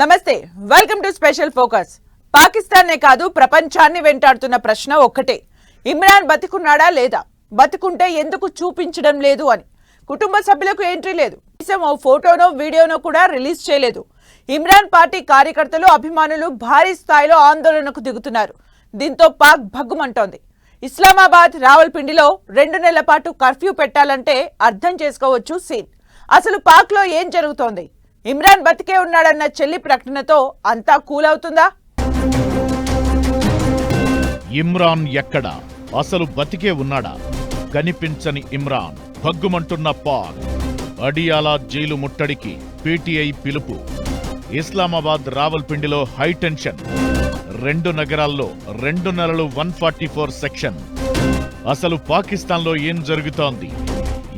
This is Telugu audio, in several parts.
నమస్తే, వెల్కమ్ టు స్పెషల్ ఫోకస్. పాకిస్తాన్నే కాదు ప్రపంచాన్ని వెంటాడుతున్న ప్రశ్న ఒక్కటే, ఇమ్రాన్ బతికున్నాడా లేదా, బతికుంటే ఎందుకు చూపించడం లేదు అని. కుటుంబ సభ్యులకు ఎంట్రీ లేదు, కనీసం ఓ ఫోటోనో వీడియోనో కూడా రిలీజ్ చేయలేదు. ఇమ్రాన్ పార్టీ కార్యకర్తలు అభిమానులు భారీ స్థాయిలో ఆందోళనకు దిగుతున్నారు. దీంతో పాక్ భగ్గుమంటోంది. ఇస్లామాబాద్ రావల్పిండిలో 2 నెలల పాటు కర్ఫ్యూ పెట్టాలంటే అర్థం చేసుకోవచ్చు సీన్. అసలు పాక్ లో ఏం జరుగుతోంది? ఇమ్రాన్ బతికే ఉన్నాడన్న చెల్లి ప్రకటనతో అంతా కూల్ అవుతుందా? ఇమ్రాన్ ఎక్కడ? అసలు బతికే ఉన్నాడా? కనిపించని ఇమ్రాన్, భగ్గుమంటున్న పాక్. అడియాలా జైలు ముట్టడికి పీటీఐ పిలుపు. Islamabad రావల్పిండిలో high tension. 2 నగరాల్లో 2 నెలలు 144 సెక్షన్. అసలు పాకిస్తాన్లో ఏం జరుగుతోంది?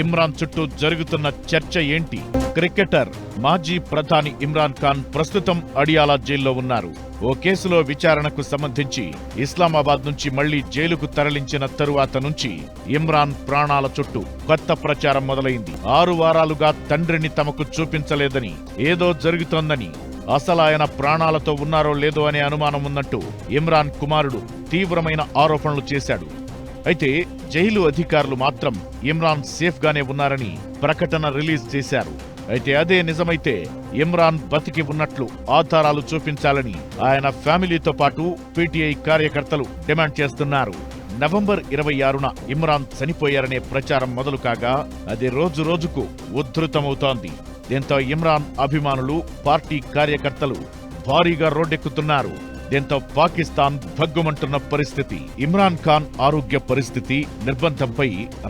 ఇమ్రాన్ చుట్టూ జరుగుతున్న చర్చ ఏంటి? క్రికెటర్ మాజీ ప్రధాని ఇమ్రాన్ ఖాన్ ప్రస్తుతం అడియాలా జైల్లో ఉన్నారు. ఓ కేసులో విచారణకు సంబంధించి ఇస్లామాబాద్ నుంచి మళ్లీ జైలుకు తరలించిన తరువాత నుంచి ఇమ్రాన్ ప్రాణాల చుట్టూ కొత్త ప్రచారం మొదలైంది. 6 వారాలుగా తండ్రిని తమకు చూపించలేదని, ఏదో జరుగుతోందని, అసలు ఆయన ప్రాణాలతో ఉన్నారో లేదో అనే అనుమానం ఉన్నట్టు ఇమ్రాన్ కుమారుడు తీవ్రమైన ఆరోపణలు చేశాడు. అయితే జైలు అధికారులు మాత్రం ఇమ్రాన్ సేఫ్ గానే ఉన్నారని ప్రకటన రిలీజ్ చేశారు. అయితే అదే నిజమైతే ఇమ్రాన్ బతికి ఉన్నట్లు ఆధారాలు చూపించాలని ఆయన ఫ్యామిలీతో పాటు పీటీఐ కార్యకర్తలు డిమాండ్ చేస్తున్నారు. నవంబర్ 26న ఇమ్రాన్ చనిపోయారనే ప్రచారం మొదలు కాగా అది రోజు రోజుకు ఉద్ధృతమవుతోంది. దీంతో ఇమ్రాన్ అభిమానులు, పార్టీ కార్యకర్తలు భారీగా రోడ్డెక్కుతున్నారు. దీంతో పాకిస్తాన్ భగ్గుమంటున్న పరిస్థితి. ఇమ్రాన్ ఖాన్ ఆరోగ్య పరిస్థితి, నిర్బంధంపై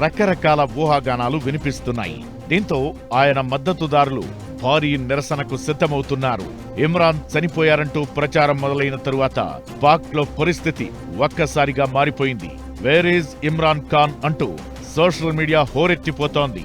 రకరకాల ఊహాగానాలు వినిపిస్తున్నాయి. దీంతో ఆయన మద్దతుదారులు భారీ నిరసనకు సిద్ధమవుతున్నారు. ఇమ్రాన్ చనిపోయారంటూ ప్రచారం మొదలైన తరువాత పాక్ లో పరిస్థితి ఒక్కసారిగా మారిపోయింది. వేర్ ఈజ్ ఇమ్రాన్ ఖాన్ అంటూ సోషల్ మీడియా హోరెత్తిపోతోంది.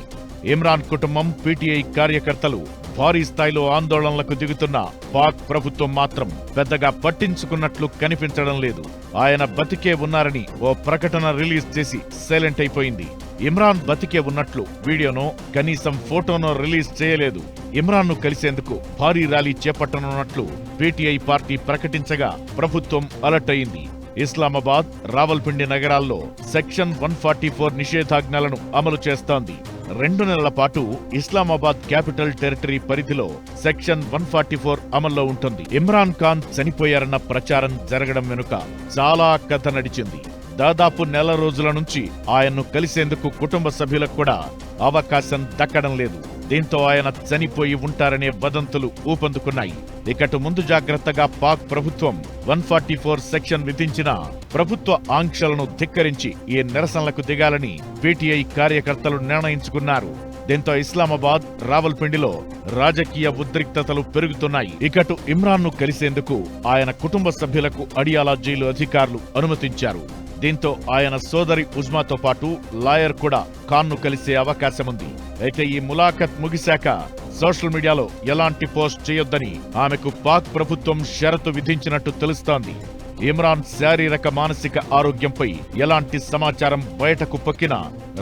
ఇమ్రాన్ కుటుంబం, పీటీఐ కార్యకర్తలు భారీ స్థాయిలో ఆందోళనలకు దిగుతున్న పాక్ ప్రభుత్వం మాత్రం పెద్దగా పట్టించుకున్నట్లు కనిపించడం లేదు. ఆయన బతికే ఉన్నారని ఓ ప్రకటన రిలీజ్ చేసి సైలెంట్ అయిపోయింది. ఇమ్రాన్ బతికే ఉన్నట్లు వీడియోనో కనీసం ఫోటోనో రిలీజ్ చేయలేదు. ఇమ్రాన్ ను కలిసేందుకు భారీ ర్యాలీ చేపట్టనున్నట్లు పీటీఐ పార్టీ ప్రకటించగా ప్రభుత్వం అలర్ట్ అయింది. ఇస్లామాబాద్, రావల్పిండి నగరాల్లో సెక్షన్ 144 నిషేధాజ్ఞలను అమలు చేస్తోంది. 2 నెలల పాటు ఇస్లామాబాద్ క్యాపిటల్ టెరిటరీ పరిధిలో సెక్షన్ 144 అమల్లో ఉంటుంది. ఇమ్రాన్ ఖాన్ చనిపోయారన్న ప్రచారం జరగడం వెనుక చాలా కథ నడిచింది. దాదాపు నెల రోజుల నుంచి ఆయన్ను కలిసేందుకు కుటుంబ సభ్యులకు కూడా అవకాశం దక్కడం లేదు. దీంతో ఆయన చనిపోయి ఉంటారనే వదంతులు ఊపందుకున్నాయి. ఇకటు ముందు జాగ్రత్తగా పాక్ ప్రభుత్వం 144 సెక్షన్ విధించిన ప్రభుత్వ ఆంక్షలను ధిక్కరించి ఈ నిరసనలకు దిగాలని పీటీఐ కార్యకర్తలు నిర్ణయించుకున్నారు. దీంతో ఇస్లామాబాద్, రావల్పిండిలో రాజకీయ ఉద్రిక్తతలు పెరుగుతున్నాయి. ఇకటు ఇమ్రాన్ ను కలిసేందుకు ఆయన కుటుంబ సభ్యులకు అడియాలా జైలు అధికారులు అనుమతించారు. దీంతో ఆయన సోదరి ఉజ్మాతో పాటు లాయర్ కూడా ఖాన్ ను కలిసే అవకాశముంది. అయితే ఈ ములాఖత్ ముగిశాక సోషల్ మీడియాలో ఎలాంటి పోస్ట్ చేయొద్దని ఆమెకు పాక్ ప్రభుత్వం షరతు విధించినట్టు తెలుస్తోంది. ఇమ్రాన్ శారీరక, మానసిక ఆరోగ్యంపై ఎలాంటి సమాచారం బయటకు పొక్కినా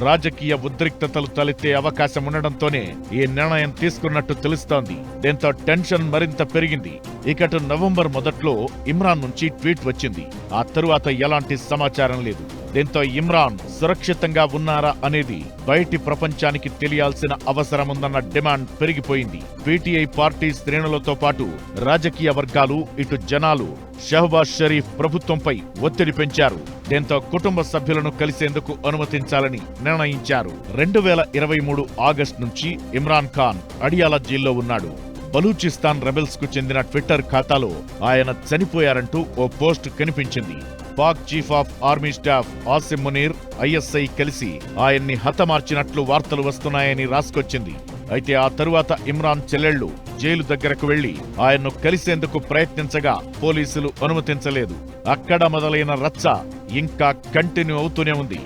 రాజకీయ ఉద్రిక్తతలు తలెత్తే అవకాశం ఉండడంతోనే ఈ నిర్ణయం తీసుకున్నట్టు తెలుస్తోంది. దీంతో టెన్షన్ మరింత పెరిగింది. ఇకటు నవంబర్ మొదట్లో ఇమ్రాన్ నుంచి ట్వీట్ వచ్చింది. ఆ తరువాత ఎలాంటి సమాచారం లేదు. దీంతో ఇమ్రాన్ సురక్షితంగా ఉన్నారా అనేది బయటి ప్రపంచానికి తెలియాల్సిన అవసరముందన్న డిమాండ్ పెరిగిపోయింది. పీటీఐ పార్టీ శ్రేణులతో పాటు రాజకీయ వర్గాలు, ఇటు జనాలు షహబాజ్ షరీఫ్ ప్రభుత్వంపై ఒత్తిడి పెంచారు. దీంతో కుటుంబ సభ్యులను కలిసేందుకు అనుమతించాలని నిర్ణయించారు. 2023 ఆగస్టు నుంచి ఇమ్రాన్ ఖాన్ అడియాలా జైల్లో ఉన్నాడు. బలూచిస్తాన్ రెబెల్స్ కు చెందిన ట్విట్టర్ ఖాతాలో ఆయన చనిపోయారంటూ ఓ పోస్ట్ కనిపించింది. Pak chief of army staff Asim Munir, ISI కలిసి ఆయన్ని హతమార్చినట్లు వార్తలు వస్తున్నాయని రాసుకొచ్చింది. అయితే ఆ తరువాత ఇమ్రాన్ చెల్లెళ్లు జైలు దగ్గరకు వెళ్లి ఆయన్ను కలిసేందుకు ప్రయత్నించగా పోలీసులు అనుమతించలేదు. అక్కడ మొదలైన రచ్చ ఇంకా కంటిన్యూ అవుతూనే ఉంది.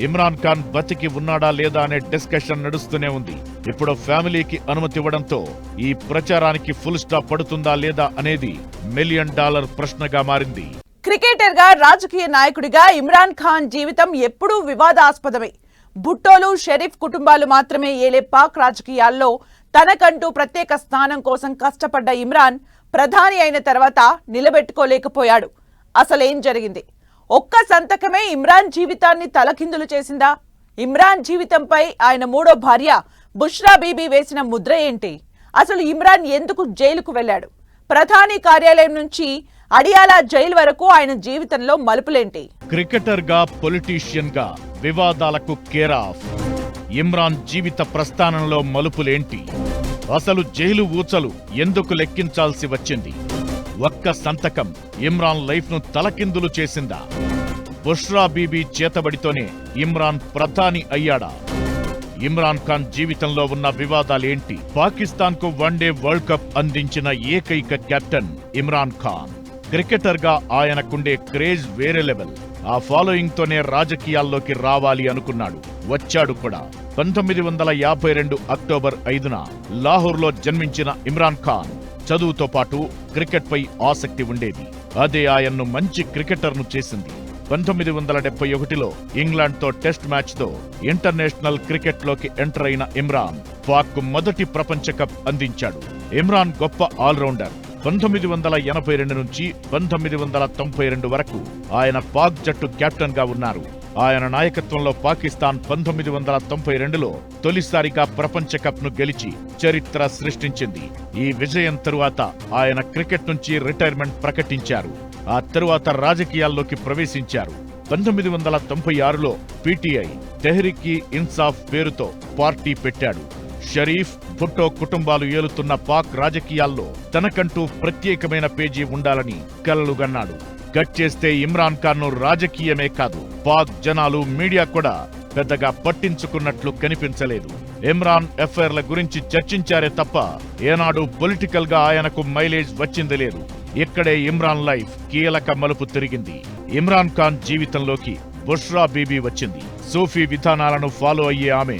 ఇమ్రాన్ ఖాన్ బతికి ఉన్నాడా లేదా అనే డిస్కషన్ నడుస్తూనే ఉంది. ఇప్పుడు ఫ్యామిలీకి అనుమతి ఇవ్వడంతో ఈ ప్రచారానికి ఫుల్ స్టాప్ పడుతుందా లేదా అనేది $1 మిలియన్ ప్రశ్నగా మారింది. క్రికెటర్ గా, రాజకీయ నాయకుడిగా ఇమ్రాన్ ఖాన్ జీవితం ఎప్పుడూ వివాదాస్పదమే. భుట్టోలు, షరీఫ్ కుటుంబాలు మాత్రమే ఏలే పాక్ రాజకీయాల్లో తనకంటూ ప్రత్యేక స్థానం కోసం కష్టపడ్డ ఇమ్రాన్ ప్రధాని అయిన తర్వాత నిలబెట్టుకోలేకపోయాడు. అసలేం జరిగింది? ఒక్క సంతకమే ఇమ్రాన్ జీవితాన్ని తలకిందులు చేసిందా? ఇమ్రాన్ జీవితంపై ఆయన మూడో భార్య బుష్రా బీబీ వేసిన ముద్ర ఏంటి? అసలు ఇమ్రాన్ ఎందుకు జైలుకు వెళ్ళాడు? ప్రధాని కార్యాలయం నుంచి అడియాలా జైలు వరకు ఆయన జీవితంలో మలుపులేంటి? క్రికెటర్ గా, పొలిటీషియన్ గా వివాదాలకు కేర్ ఆఫ్. ఇమ్రాన్ జీవిత ప్రస్థానంలో మలుపులేంటి? అసలు జైలు ఊచలు ఎందుకు లెక్కించాల్సి వచ్చింది? ఒక్క సంతకం ఇమ్రాన్ లైఫ్ ను తలకిందులు చేసిందా? బుష్రా బీబీ చేతబడితోనే ఇమ్రాన్ ప్రధాని అయ్యాడా? ఇమ్రాన్ ఖాన్ జీవితంలో ఉన్న వివాదాలేంటి? పాకిస్తాన్ కు వన్డే వరల్డ్ కప్ అందించిన ఏకైక కెప్టెన్ ఇమ్రాన్ ఖాన్. క్రికెటర్ గా ఆయనకుండే క్రేజ్ వేరే లెవెల్. ఆ ఫాలోయింగ్ తోనే రాజకీయాల్లోకి రావాలి అనుకున్నాడు, వచ్చాడు కూడా. 1952 అక్టోబర్ 5న లాహోర్లో జన్మించిన ఇమ్రాన్ ఖాన్ చదువుతో పాటు క్రికెట్ పై ఆసక్తి ఉండేది. అదే ఆయన్ను మంచి క్రికెటర్ను చేసింది. 1971లో ఇంగ్లాండ్తో టెస్ట్ మ్యాచ్తో ఇంటర్నేషనల్ క్రికెట్లోకి ఎంటర్ అయిన ఇమ్రాన్ పాక్ మొదటి ప్రపంచ కప్ అందించాడు. ఇమ్రాన్ గొప్ప ఆల్రౌండర్. 1982 నుంచి 1992 వరకు ఆయన పాక్ జట్టు కెప్టెన్ గా ఉన్నారు. ఆయన నాయకత్వంలో పాకిస్తాన్ 1992లో తొలిసారిగా ప్రపంచ కప్ ను గెలిచి చరిత్ర సృష్టించింది. ఈ విజయం తరువాత ఆయన క్రికెట్ నుంచి రిటైర్మెంట్ ప్రకటించారు. ఆ తరువాత రాజకీయాల్లోకి ప్రవేశించారు. 1996లో పీటీఐ తెహ్రీక్ ఇన్సాఫ్ పేరుతో పార్టీ పెట్టాడు. షరీఫ్, భుట్టో కుటుంబాలు ఏలుతున్న పాక్ రాజకీయాల్లో తనకంటూ ప్రత్యేకమైన పేజీ ఉండాలని కలలుగన్నాడు. కట్ చేస్తే ఇమ్రాన్ ఖాన్ ను రాజకీయమే కాదు, పాక్ జనాలు, మీడియా కూడా పెద్దగా పట్టించుకున్నట్లు కనిపించలేదు. ఇమ్రాన్ ఎఫ్ఐఆర్ల గురించి చర్చించారే తప్ప ఏనాడు పొలిటికల్ గా ఆయనకు మైలేజ్ వచ్చింది లేదు. ఇక్కడే ఇమ్రాన్ లైఫ్ కీలక మలుపు తిరిగింది. ఇమ్రాన్ ఖాన్ జీవితంలోకి బుష్రా బీబీ వచ్చింది. సూఫీ విధానాలను ఫాలో అయ్యే ఆమె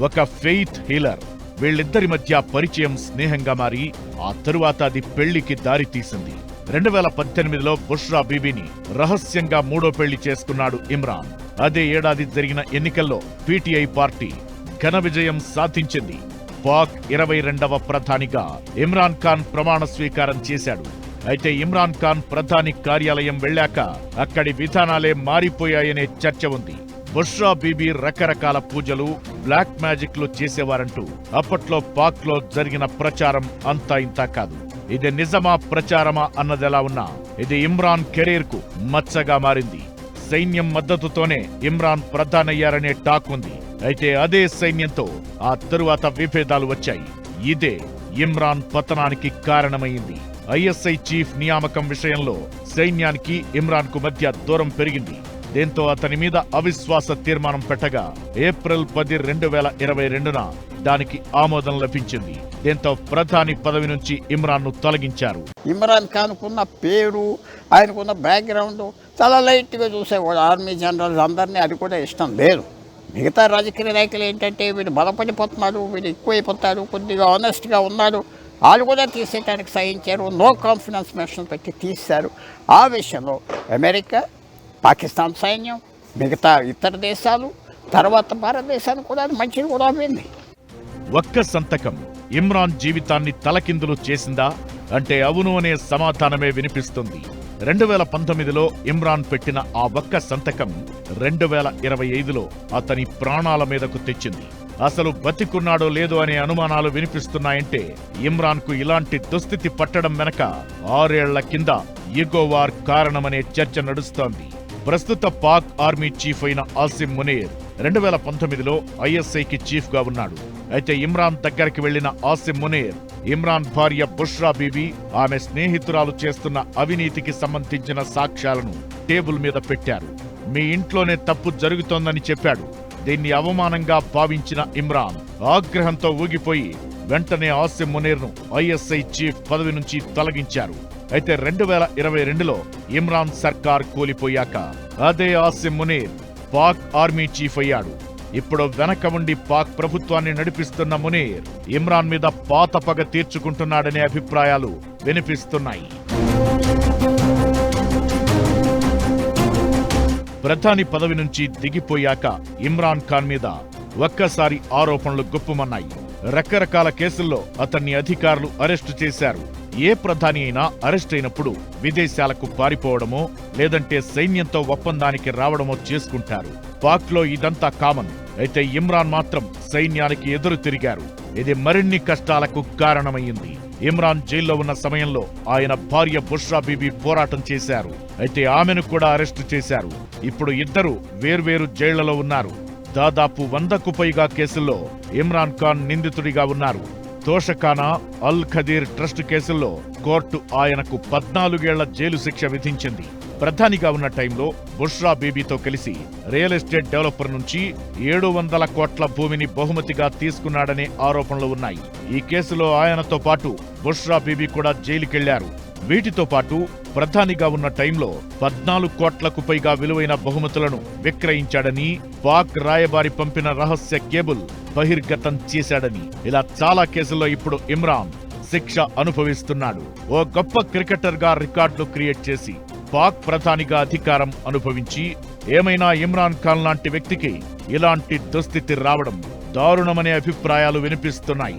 ఒక ఫెయిత్ హీలర్. వీళ్ళిద్దరి మధ్య పరిచయం స్నేహంగా మారి ఆ తరువాత అది పెళ్లికి దారి తీసింది. 2018లో బుష్రా బీబీని రహస్యంగా మూడో పెళ్లి చేసుకున్నాడు ఇమ్రాన్. అదే ఏడాది జరిగిన ఎన్నికల్లో పీటీఐ పార్టీ ఘన విజయం సాధించింది. పాక్ 22వ ప్రధానిగా ఇమ్రాన్ ఖాన్ ప్రమాణ స్వీకారం చేశాడు. అయితే ఇమ్రాన్ ఖాన్ ప్రధాని కార్యాలయం వెళ్ళాక అక్కడి విధానాలే మారిపోయాయనే చర్చ ఉంది. బుష్రా బీబీ రకరకాల పూజలు, బ్లాక్ మ్యాజిక్లు చేసేవారంటూ అప్పట్లో పాక్ లో జరిగిన ప్రచారం అంతా ఇంతా కాదు. ఇది నిజమా ప్రచారమా అన్నదెలా ఉన్నా ఇది ఇమ్రాన్ కెరీర్ కు మచ్చగా మారింది. సైన్యం మద్దతుతోనే ఇమ్రాన్ ప్రధానయ్యారనే టాక్ ఉంది. అయితే అదే సైన్యంతో ఆ తరువాత విభేదాలు వచ్చాయి. ఇదే ఇమ్రాన్ పతనానికి కారణమైంది. ఐఎస్ఐ చీఫ్ నియామకం విషయంలో సైన్యానికి ఇమ్రాన్ కు మధ్య దూరం పెరిగింది. దీంతో అతని మీద అవిశ్వాస తీర్మానం పెట్టగా ఏప్రిల్ 10, 2022న దానికి ఆమోదం లభించింది. దీంతో ప్రధాని పదవి నుంచి ఇమ్రాన్ ను తొలగించారు. ఇమ్రాన్ ఖాన్ కున్న పేరు, ఆయనకున్న బ్యాక్గ్రౌండ్ చాలా లైట్గా చూసేవాడు. ఆర్మీ జనరల్స్ అందరినీ అది కూడా ఇష్టం లేదు. మిగతా రాజకీయ నాయకులు ఏంటంటే వీడు బలపడిపోతున్నాడు, వీడు ఎక్కువైపోతాడు, కొద్దిగా ఆనెస్ట్గా ఉన్నాడు, వాళ్ళు కూడా తీసేయడానికి సహించారు. నో కాన్ఫిడెన్స్ మోషన్ పెట్టి తీశారు. ఆ విషయంలో అమెరికా, పాకిస్తాన్ సైన్యం, మిగతా ఇతర దేశాలు, తర్వాత భారతదేశానికి కూడా అది మంచిది కూడా అయింది. ఒక్క సంతకం ఇమ్రాన్ జీవితాన్ని తలకిందులు చేసిందా అంటే అవును అనే సమాధానమే వినిపిస్తుంది. 2019లో ఇమ్రాన్ పెట్టిన ఆ ఒక్క సంతకం 2025లో అతని ప్రాణాల మీదకు తెచ్చింది. అసలు బతికున్నాడో లేదో అనే అనుమానాలు వినిపిస్తున్నాయంటే ఇమ్రాన్ కు ఇలాంటి దుస్థితి పట్టడం వెనక 6 ఏళ్ల కింద ఈగో వార్ కారణమనే చర్చ నడుస్తోంది. ప్రస్తుత పాక్ ఆర్మీ చీఫ్ అయిన ఆసిమ్ మునీర్ 2019లో ఐఎస్ఐకి చీఫ్ గా ఉన్నాడు. అయితే ఇమ్రాన్ దగ్గరికి వెళ్లిన ఆసిమ్ మునీర్ ఇమ్రాన్ భార్య బుష్రా బీబీ, ఆమె స్నేహితురాలు చేస్తున్న అవినీతికి సంబంధించిన సాక్ష్యాలను టేబుల్ మీద పెట్టారు. మీ ఇంట్లోనే తప్పు జరుగుతోందని చెప్పాడు. దీన్ని అవమానంగా భావించిన ఇమ్రాన్ ఆగ్రహంతో ఊగిపోయి వెంటనే ఆసిమ్ మునీర్ ను ఐఎస్ఐ చీఫ్ పదవి నుంచి తొలగించారు. అయితే 2022లో ఇమ్రాన్ సర్కార్ కూలిపోయాక అదే ఆసిమ్ మునీర్ పాక్ ఆర్మీ చీఫ్ అయ్యాడు. ఇప్పుడు వెనక ఉండి పాక్ ప్రభుత్వాన్ని నడిపిస్తున్న మునీర్ ఇమ్రాన్ మీద పాత పగ తీర్చుకుంటున్నాడనే అభిప్రాయాలు వినిపిస్తున్నాయి. ప్రధాని పదవి నుంచి దిగిపోయాక ఇమ్రాన్ ఖాన్ మీద ఒక్కసారి ఆరోపణలు గుప్పుమన్నాయి. రకరకాల కేసుల్లో అతన్ని అధికారులు అరెస్టు చేశారు. ఏ ప్రధాని అయినా అరెస్ట్ అయినప్పుడు విదేశాలకు పారిపోవడమో లేదంటే సైన్యంతో ఒప్పందానికి రావడమో చేసుకుంటారు. పాక్లో ఇదంతా కామన్. అయితే ఇమ్రాన్ మాత్రం సైన్యానికి ఎదురు తిరిగారు. ఇది మరిన్ని కష్టాలకు కారణమయ్యింది. ఇమ్రాన్ జైల్లో ఉన్న సమయంలో ఆయన భార్య బుష్రా బీబీ పోరాటం చేశారు. అయితే ఆమెను కూడా అరెస్టు చేశారు. ఇప్పుడు ఇద్దరు వేర్వేరు జైళ్లలో ఉన్నారు. దాదాపు 100కు పైగా కేసుల్లో ఇమ్రాన్ ఖాన్ నిందితుడిగా ఉన్నారు. తోషఖానా, అల్ ఖదీర్ ట్రస్ట్ కేసుల్లో కోర్టు ఆయనకు 14 ఏళ్ల జైలు శిక్ష విధించింది. ప్రధానిగా ఉన్న టైంలో బుష్రా బీబీతో కలిసి రియల్ ఎస్టేట్ డెవలపర్ నుంచి 700 కోట్ల భూమిని బహుమతిగా తీసుకున్నాడనే ఆరోపణలు ఉన్నాయి. ఈ కేసులో ఆయనతో పాటు బుష్రా బీబీ కూడా జైలుకెళ్లారు. వీటితో పాటు ప్రధానిగా ఉన్న టైంలో 14 కోట్లకు పైగా విలువైన బహుమతులను విక్రయించాడని పాక్ రాయబారి పంపిన రహస్య కేబుల్ బహిర్గతం చేశాడని ఇలా చాలా కేసుల్లో ఇప్పుడు ఇమ్రాన్ శిక్ష అనుభవిస్తున్నాడు. ఓ గొప్ప క్రికెటర్గా రికార్డులు క్రియేట్ చేసి పాక్ ప్రధానిగా అధికారం అనుభవించి ఏమైనా ఇమ్రాన్ ఖాన్ లాంటి వ్యక్తికి ఇలాంటి దుస్థితి రావడం దారుణమనే అభిప్రాయాలు వినిపిస్తున్నాయి.